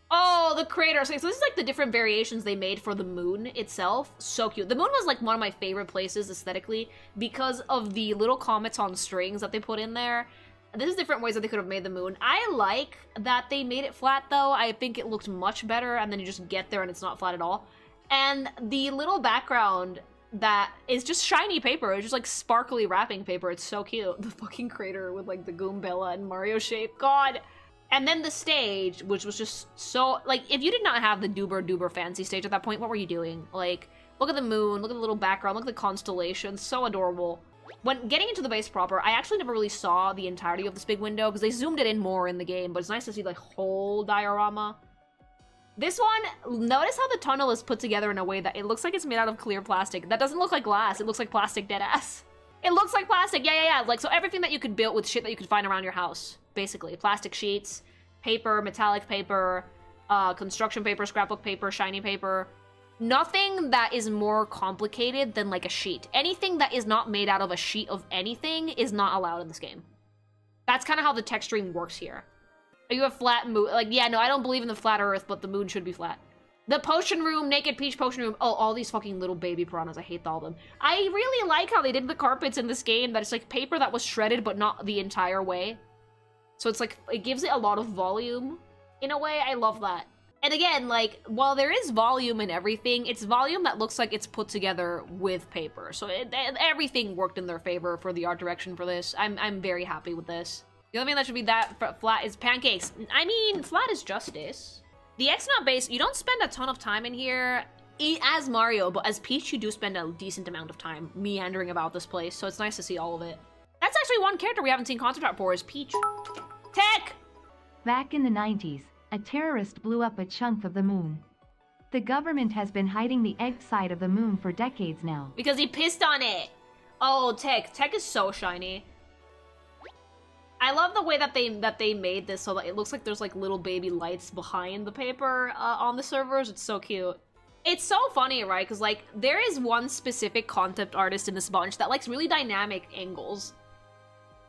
Oh, the crater. So this is like the different variations they made for the moon itself. So cute. The moon was like one of my favorite places aesthetically because of the little comets on strings that they put in there. There's different ways that they could have made the moon. I like that they made it flat though. I think it looked much better, and then you just get there and it's not flat at all. And the little background that is just shiny paper. It's just like sparkly wrapping paper. It's so cute. The fucking crater with like the Goombella and Mario shape. God. And then the stage, which was just so, like, if you did not have the duper fancy stage at that point, what were you doing? Like, look at the moon, look at the little background, look at the constellations, so adorable. When getting into the base proper, I actually never really saw the entirety of this big window because they zoomed it in more in the game, but it's nice to see the whole diorama. This one, notice how the tunnel is put together in a way that it looks like it's made out of clear plastic. That doesn't look like glass, it looks like plastic deadass. It looks like plastic, yeah. Like, so everything that you could build with shit that you could find around your house, basically. Plastic sheets, paper, metallic paper, construction paper, scrapbook paper, shiny paper. Nothing that is more complicated than, like, a sheet. Anything that is not made out of a sheet of anything is not allowed in this game. That's kind of how the texturing works here. Are you a flat moon? Like, yeah, no, I don't believe in the flat earth, but the moon should be flat. The potion room, Naked Peach potion room. Oh, all these fucking little baby piranhas. I hate all of them. I really like how they did the carpets in this game. That it's like paper that was shredded, but not the entire way. So it's like, it gives it a lot of volume. In a way, I love that. And again, like, while there is volume in everything, it's volume that looks like it's put together with paper. So everything worked in their favor for the art direction for this. I'm very happy with this. The only thing that should be that flat is pancakes. I mean, flat is justice. The X-Not base, you don't spend a ton of time in here as Mario, but as Peach, you do spend a decent amount of time meandering about this place, so it's nice to see all of it. That's actually one character we haven't seen concept art for, is Peach. Tech! Back in the 90s, a terrorist blew up a chunk of the moon. The government has been hiding the egg side of the moon for decades now. Because he pissed on it! Oh, Tech. Tech is so shiny. I love the way that they made this so that it looks like there's like little baby lights behind the paper on the servers. It's so cute. It's so funny, right? Because like there is one specific concept artist in this bunch that likes really dynamic angles.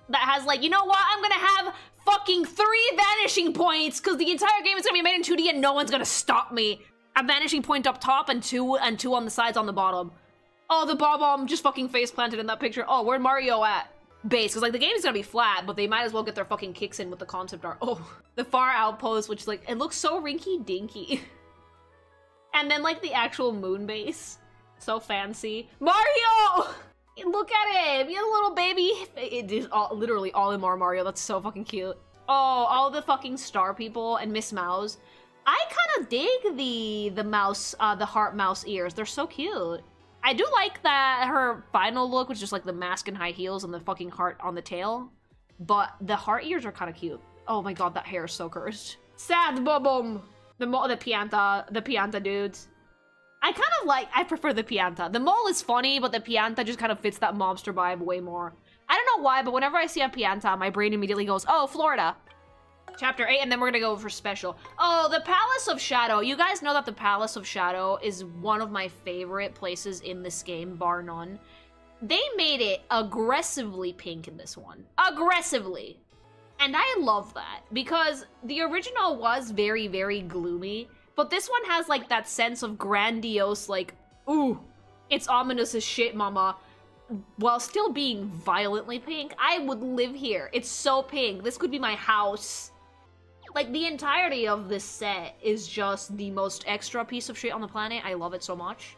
That has like, you know what? I'm gonna have fucking 3 vanishing points because the entire game is gonna be made in 2D and no one's gonna stop me. A vanishing point up top and two on the sides on the bottom. Oh, the Bob-omb just fucking face planted in that picture. Oh, where'd Mario at? Base, because like the game is gonna be flat, but they might as well get their fucking kicks in with the concept art. Oh, the far outpost, which like it looks so rinky dinky. And then like the actual moon base, so fancy. Mario! Look at him, he has a little baby. It is literally all in Mario. That's so fucking cute. Oh, all the fucking star people and Miss Mouse. I kind of dig the mouse, the heart mouse ears. They're so cute. I do like that her final look was just like the mask and high heels and the fucking heart on the tail. But the heart ears are kind of cute. Oh my god, that hair is so cursed. Sad Bob-omb. The Pianta dudes. I prefer the Pianta. The mole is funny, but the Pianta just kind of fits that mobster vibe way more. I don't know why, but whenever I see a Pianta, my brain immediately goes, oh, Florida. Chapter 8, and then we're gonna go for special. Oh, the Palace of Shadow. You guys know that the Palace of Shadow is one of my favorite places in this game, bar none. They made it aggressively pink in this one. Aggressively. And I love that, because the original was very, very gloomy, but this one has, like, that sense of grandiose, like, ooh, it's ominous as shit, mama, while still being violently pink. I would live here. It's so pink. This could be my house. Like, the entirety of this set is just the most extra piece of shit on the planet. I love it so much.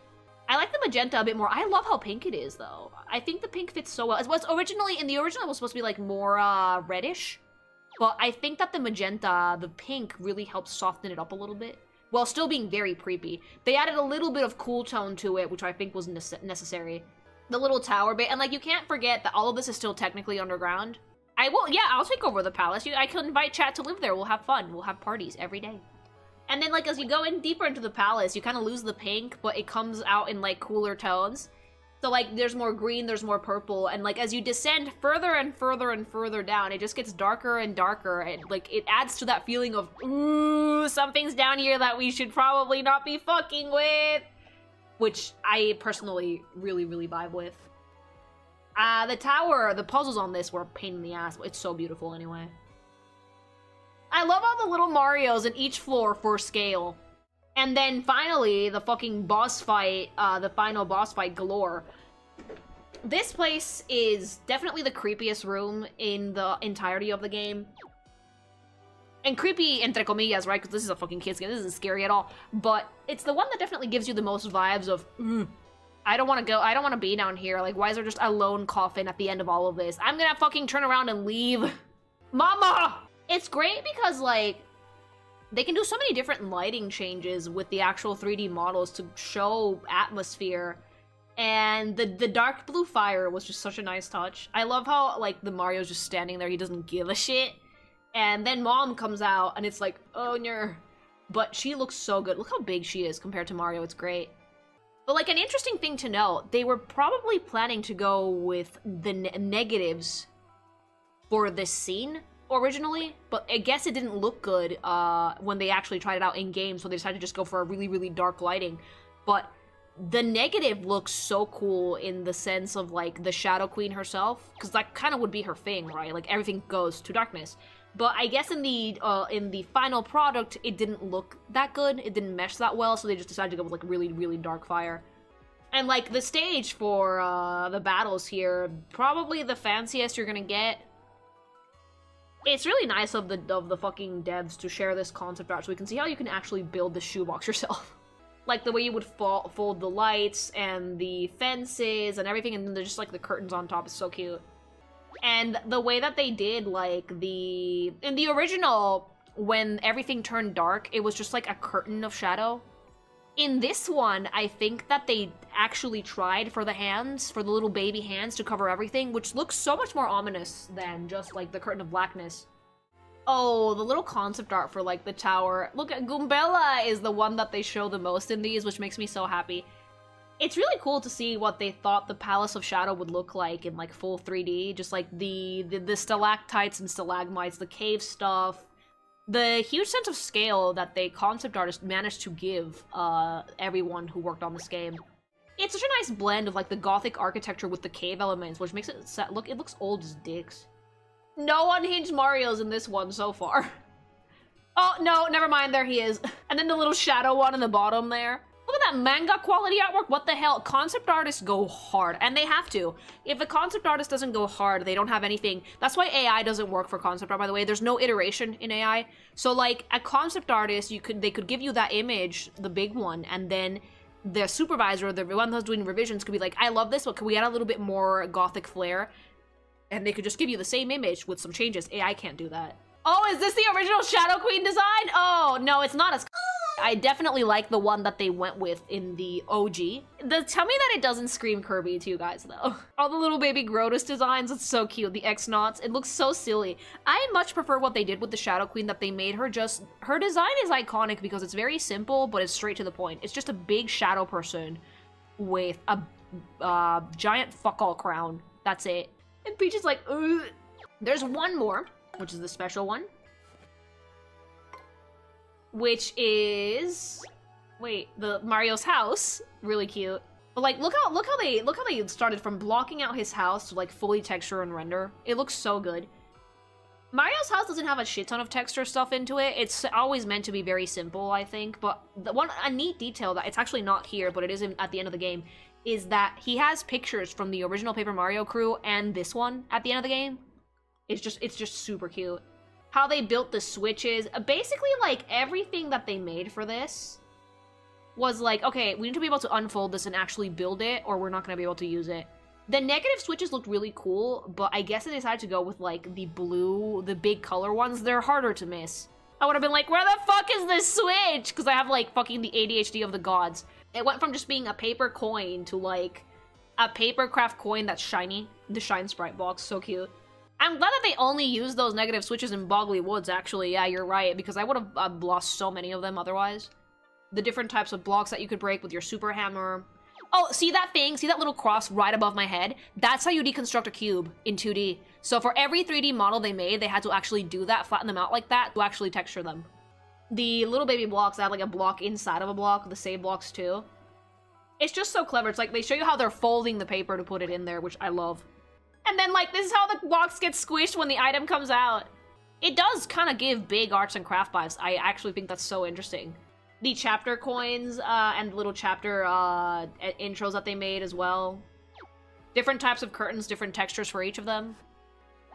I like the magenta a bit more. I love how pink it is, though. I think the pink fits so well. It was originally, in the original, it was supposed to be, like, more, reddish. But I think that the magenta, the pink, really helps soften it up a little bit, while still being very creepy. They added a little bit of cool tone to it, which I think was necessary. The little tower bit, and, like, you can't forget that all of this is still technically underground. I'll take over the palace. I can invite chat to live there. We'll have fun. We'll have parties every day. And then, like, as you go in deeper into the palace, you kind of lose the pink, but it comes out in, like, cooler tones. So, like, there's more green, there's more purple, and, like, as you descend further and further and further down, it just gets darker and darker, and, like, it adds to that feeling of, ooh, something's down here that we should probably not be fucking with. Which I personally really, really vibe with. The tower, the puzzles on this were a pain in the ass, but it's so beautiful anyway. I love all the little Marios in each floor for scale. And then finally, the fucking boss fight, the final boss fight galore. This place is definitely the creepiest room in the entirety of the game. And creepy, entre comillas, right? Because this is a fucking kid's game. This isn't scary at all. But it's the one that definitely gives you the most vibes of, I don't want to go, I don't want to be down here. Like, why is there just a lone coffin at the end of all of this? I'm gonna fucking turn around and leave. Mama! It's great because, like, they can do so many different lighting changes with the actual 3D models to show atmosphere. And the dark blue fire was just such a nice touch. I love how, like, the Mario's just standing there. He doesn't give a shit. And then Mom comes out, and it's like, oh, no. But she looks so good. Look how big she is compared to Mario. It's great. But, like, an interesting thing to note, they were probably planning to go with the negatives for this scene originally, but I guess it didn't look good when they actually tried it out in-game, so they decided to just go for a really, really dark lighting. But the negative looks so cool in the sense of, like, the Shadow Queen herself, because that kind of would be her thing, right? Like, everything goes to darkness. But I guess in the final product, it didn't look that good. It didn't mesh that well, so they just decided to go with, like, really, really dark fire. And, like, the stage for the battles here, probably the fanciest you're gonna get. It's really nice of the fucking devs to share this concept art so we can see how you can actually build the shoebox yourself. Like, the way you would fold the lights and the fences and everything, and then there's just, like, the curtains on top is so cute. And the way that they did, like, in the original, when everything turned dark, it was just, like, a curtain of shadow. In this one, I think that they actually tried for the hands, for the little baby hands, to cover everything, which looks so much more ominous than just, like, the curtain of blackness. Oh, the little concept art for, like, the tower. Look, Goombella is the one that they show the most in these, which makes me so happy. It's really cool to see what they thought the Palace of Shadow would look like in, like, full 3D. Just, like, the stalactites and stalagmites, the cave stuff. The huge sense of scale that the concept artist managed to give everyone who worked on this game. It's such a nice blend of, like, the gothic architecture with the cave elements, which makes it it looks old as dicks. No unhinged Marios in this one so far. Oh, no, never mind, there he is. And then the little shadow one in the bottom there. Look at that manga quality artwork, what the hell? Concept artists go hard, and they have to. If a concept artist doesn't go hard, they don't have anything. That's why AI doesn't work for concept art, by the way. There's no iteration in AI. So, like, a concept artist, they could give you that image, the big one, and then the supervisor, the one that's doing revisions, could be like, I love this, but can we add a little bit more gothic flair? And they could just give you the same image with some changes. AI can't do that. Oh, is this the original Shadow Queen design? Oh, no, it's not as... I definitely like the one that they went with in the OG. Tell me that it doesn't scream Kirby to you guys, though. All the little baby Grotus designs, it's so cute. The X-Nauts, it looks so silly. I much prefer what they did with the Shadow Queen, that they made her just... Her design is iconic because it's very simple, but it's straight to the point. It's just a big shadow person with a giant fuck-all crown. That's it. And Peach is like, ugh. There's one more, which is the special one. Which is, wait, the Mario's house, really cute. But like, look how they started from blocking out his house to like fully texture and render. It looks so good. Mario's house doesn't have a shit ton of texture stuff into it. It's always meant to be very simple, I think. But a neat detail that it's actually not here, but it is at the end of the game, is that he has pictures from the original Paper Mario crew and this one at the end of the game. It's just super cute. How they built the switches, basically like everything that they made for this was like, okay, we need to be able to unfold this and actually build it, or we're not gonna be able to use it. The negative switches looked really cool, but I guess they decided to go with like the blue, the big color ones. They're harder to miss. I would have been like, where the fuck is this switch? Because I have like fucking the ADHD of the gods. It went from just being a paper coin to like a paper craft coin that's shiny. The Shine Sprite box, so cute. I'm glad that they only used those negative switches in Boggly Woods, actually. Yeah, you're right, because I would have lost so many of them otherwise. The different types of blocks that you could break with your super hammer. Oh, see that thing? See that little cross right above my head? That's how you deconstruct a cube in 2D. So for every 3D model they made, they had to actually do that, flatten them out like that, to actually texture them. The little baby blocks add like a block inside of a block, the save blocks too. It's just so clever. It's like they show you how they're folding the paper to put it in there, which I love. And then, like, this is how the blocks get squished when the item comes out. It does kind of give big arts and craft vibes. I actually think that's so interesting. The chapter coins and little chapter intros that they made as well. Different types of curtains, different textures for each of them.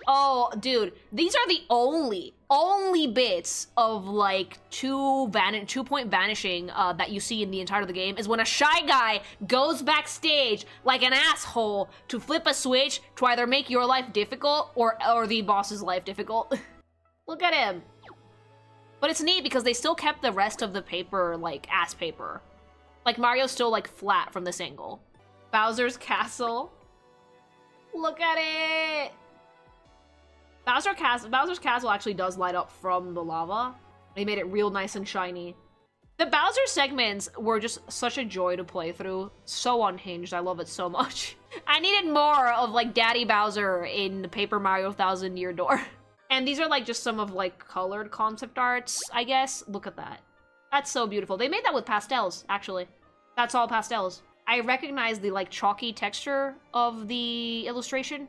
Oh, dude, these are the only bits of, like, two-point vanishing that you see in the entirety of the game is when a Shy Guy goes backstage like an asshole to flip a switch to either make your life difficult or the boss's life difficult. Look at him. But it's neat because they still kept the rest of the paper, like, ass paper. Like, Mario's still, like, flat from this angle. Bowser's Castle. Look at it! Bowser's Castle actually does light up from the lava. They made it real nice and shiny. The Bowser segments were just such a joy to play through. So unhinged, I love it so much. I needed more of, like, Daddy Bowser in the Paper Mario Thousand Year Door. And these are, like, just some of, like, colored concept arts, I guess. Look at that. That's so beautiful. They made that with pastels, actually. That's all pastels. I recognize the, like, chalky texture of the illustration.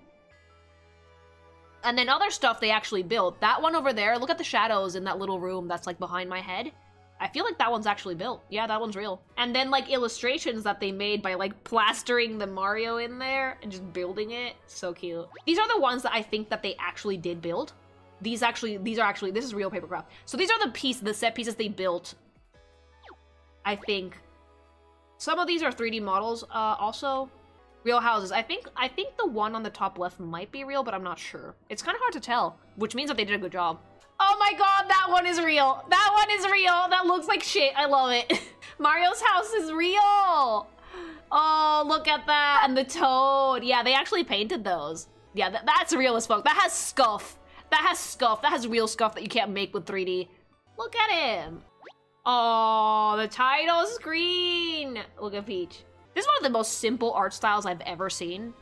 And then other stuff they actually built. That one over there, look at the shadows in that little room that's, like, behind my head. I feel like that one's actually built. Yeah, that one's real. And then, like, illustrations that they made by, like, plastering the Mario in there and just building it. So cute. These are the ones that I think that they actually did build. These are actually, this is real paper craft. So these are the set pieces they built. I think. Some of these are 3D models, also. Real houses. I think the one on the top left might be real, but I'm not sure. It's kind of hard to tell, which means that they did a good job. Oh my god, that one is real! That one is real! That looks like shit. I love it. Mario's house is real! Oh, look at that! And the toad. Yeah, they actually painted those. Yeah, that's real as fuck. That has scuff. That has scuff. That has real scuff that you can't make with 3D. Look at him. Oh, the title screen! Look at Peach. This is one of the most simple art styles I've ever seen.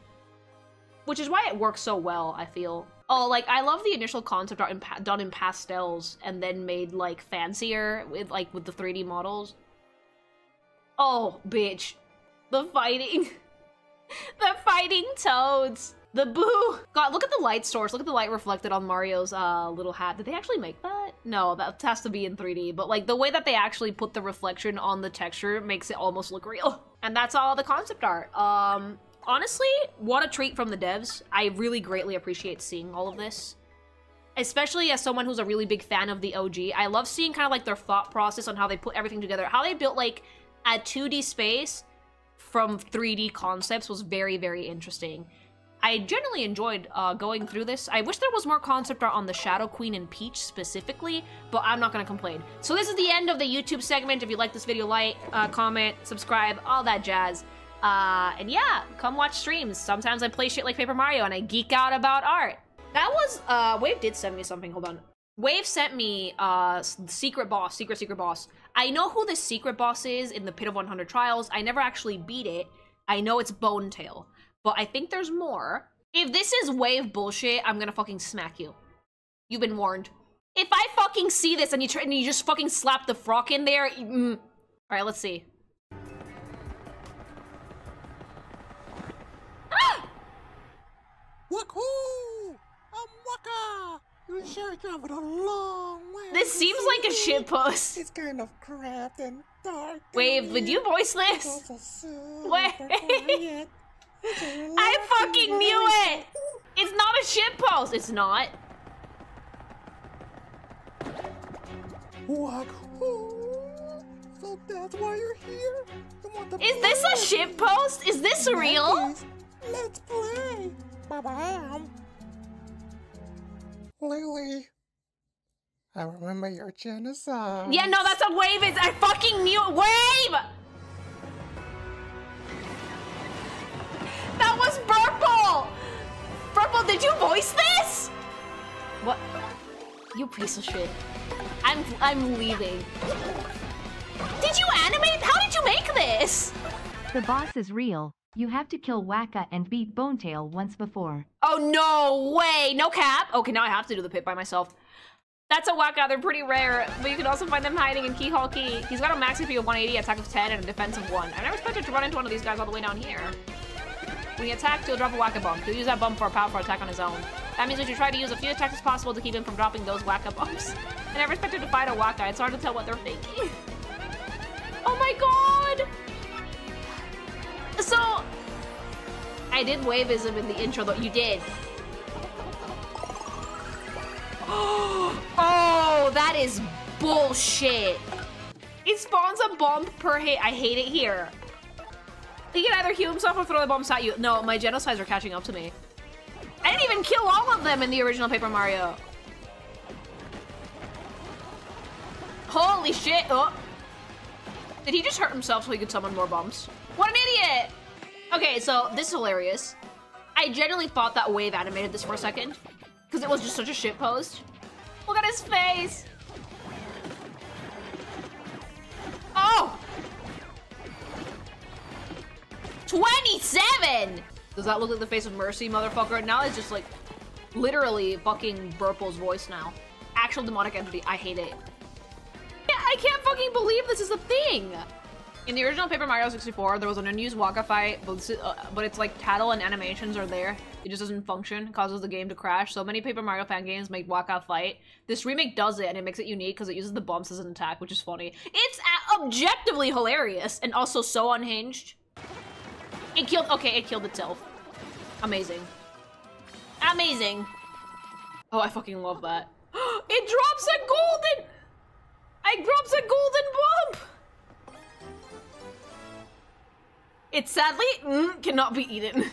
Which is why it works so well, I feel. Oh, like, I love the initial concept art done in pastels and then made, like, fancier with the 3D models. Oh, bitch. The fighting. The fighting toads. The boo. God, look at the light source. Look at the light reflected on Mario's little hat. Did they actually make that? No, that has to be in 3D. But, like, the way that they actually put the reflection on the texture makes it almost look real. And that's all the concept art. Honestly, what a treat from the devs. I really greatly appreciate seeing all of this. Especially as someone who's a really big fan of the OG. I love seeing kind of like their thought process on how they put everything together. How they built like a 2D space from 3D concepts was very, very interesting. I generally enjoyed going through this. I wish there was more concept art on the Shadow Queen and Peach specifically, but I'm not gonna complain. So this is the end of the YouTube segment. If you like this video, like, comment, subscribe, all that jazz. And yeah, come watch streams. Sometimes I play shit like Paper Mario and I geek out about art. That was, Wave did send me something, hold on. Wave sent me, secret boss. I know who the secret boss is in the Pit of 100 Trials. I never actually beat it. I know it's Bone Tail, but I think there's more. If this is Wave bullshit, I'm gonna fucking smack you. You've been warned. If I fucking see this and you just fucking slap the frock in there, All right, let's see. Wahoo! I'm Waka! You're sure traveled a long way. This seems like a shitpost. It's kind of cramped and dark. Wave, would you voice this? Wait. I fucking knew it! It's not a shitpost! It's not. Wahoo! So that's why you're here? Is this a shitpost? Is this real? Let's play! Bye-bye. Lily, I remember your genocide. Yeah, no, that's what Wave is. I fucking knew it. Wave! That was Purple! Purple, did you voice this? What? You piece of shit. I'm leaving. Did you animate? How did you make this? The boss is real. You have to kill Waka and beat Bonetail once before. Oh, no way. No cap. Okay, now I have to do the pit by myself. That's a Waka. They're pretty rare, but you can also find them hiding in Keyhole Key. He's got a max HP of 180, attack of 10, and a defense of 1. I never expected to run into one of these guys all the way down here. When he attacks, he'll drop a Waka bomb. He'll use that bomb for a powerful attack on his own. That means we should try to use a few attacks as possible to keep him from dropping those Waka bombs. I never expected to fight a Waka. It's hard to tell what they're thinking. Oh my god! So, I did waveism in the intro, though. You did. Oh, that is bullshit. It spawns a bomb per hit. I hate it here. He can either heal himself or throw the bombs at you. No, my genocides are catching up to me. I didn't even kill all of them in the original Paper Mario. Holy shit. Oh. Did he just hurt himself so he could summon more bombs? What an idiot! Okay, so this is hilarious. I genuinely thought that Wave animated this for a second because it was just such a shit post. Look at his face. Oh! 27! Does that look like the face of Mercy, motherfucker? Now it's just like literally fucking Burple's voice now. Actual demonic entity. I hate it. I can't fucking believe this is a thing. In the original Paper Mario 64, there was an unused Waka fight, but it's like tattle and animations are there. It just doesn't function, causes the game to crash. So many Paper Mario fan games make Waka fight. This remake does it, and it makes it unique because it uses the bumps as an attack, which is funny. It's objectively hilarious, and also so unhinged. It killed itself. Amazing. Amazing. Oh, I fucking love that. It drops a golden... It drops a golden bump! It sadly cannot be eaten.